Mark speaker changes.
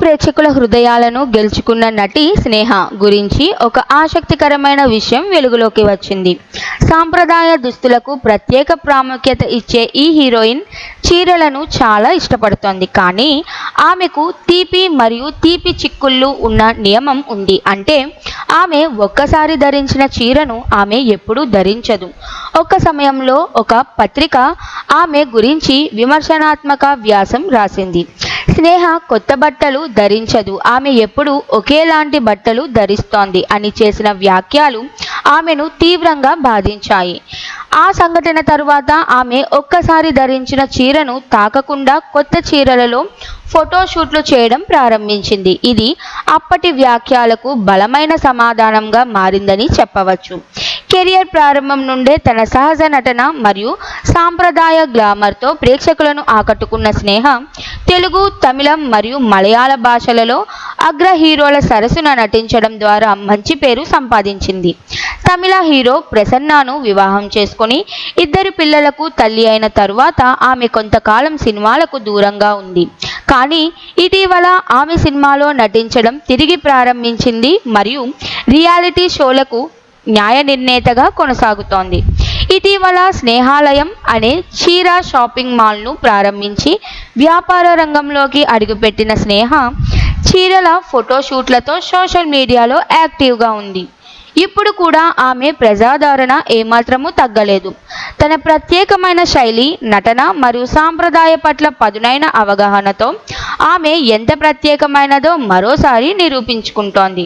Speaker 1: ప్రేక్షకుల హృదయాలను గెలుచుకున్న నటి స్నేహ గురించి ఒక ఆసక్తికరమైన విషయం వెలుగులోకి వచ్చింది. సాంప్రదాయ దుస్తులకు ప్రత్యేక ప్రాముఖ్యత ఇచ్చే ఈ హీరోయిన్ చీరలను చాలా ఇష్టపడుతోంది. కానీ ఆమెకు తీపి మరియు తీపి చిక్కుళ్ళు ఉన్న నియమం ఉంది. అంటే ఆమె ఒక్కసారి ధరించిన చీరను ఆమె ఎప్పుడూ ధరించదు. ఒక సమయంలో ఒక పత్రిక ఆమె గురించి విమర్శనాత్మక వ్యాసం రాసింది. స్నేహ కొత్త బట్టలు ధరించదు, ఆమె ఎప్పుడూ ఒకేలాంటి బట్టలు ధరిస్తోంది అని చేసిన వ్యాఖ్యలు ఆమెను తీవ్రంగా బాధించాయి. ఆ సంఘటన తరువాత ఆమె ఒక్కసారి ధరించిన చీరను తాకకుండా కొత్త చీరలలో ఫోటోషూట్లు చేయడం ప్రారంభించింది. ఇది అప్పటి వ్యాఖ్యలకు బలమైన సమాధానంగా మారిందని చెప్పవచ్చు. కెరియర్ ప్రారంభం నుండే తన సహజ నటన మరియు సాంప్రదాయ గ్లామర్తో ప్రేక్షకులను ఆకట్టుకున్న స్నేహ తెలుగు, తమిళం మరియు మలయాళ భాషలలో అగ్ర హీరోల సరసన నటించడం ద్వారా మంచి పేరు సంపాదించింది. తమిళ హీరో ప్రసన్నను వివాహం చేసుకుని 2 పిల్లలకు తల్లి అయిన తరువాత ఆమె కొంతకాలం సినిమాలకు దూరంగా ఉంది. కానీ ఇటీవల ఆమె సినిమాలో నటించడం తిరిగి ప్రారంభించింది మరియు రియాలిటీ షోలకు న్యాయ నిర్ణేతగా కొనసాగుతోంది. ఇటీవల స్నేహాలయం అనే చీర షాపింగ్ మాల్ను ప్రారంభించి వ్యాపార రంగంలోకి అడుగుపెట్టిన స్నేహ చీరల ఫోటోషూట్లతో సోషల్ మీడియాలో యాక్టివ్గా ఉంది. ఇప్పుడు కూడా ఆమె ప్రజాదరణ ఏమాత్రమూ తగ్గలేదు. తన ప్రత్యేకమైన శైలి, నటన మరియు సాంప్రదాయ పట్ల పదునైన అవగాహనతో ఆమె ఎంత ప్రత్యేకమైనదో మరోసారి నిరూపించుకుంటోంది.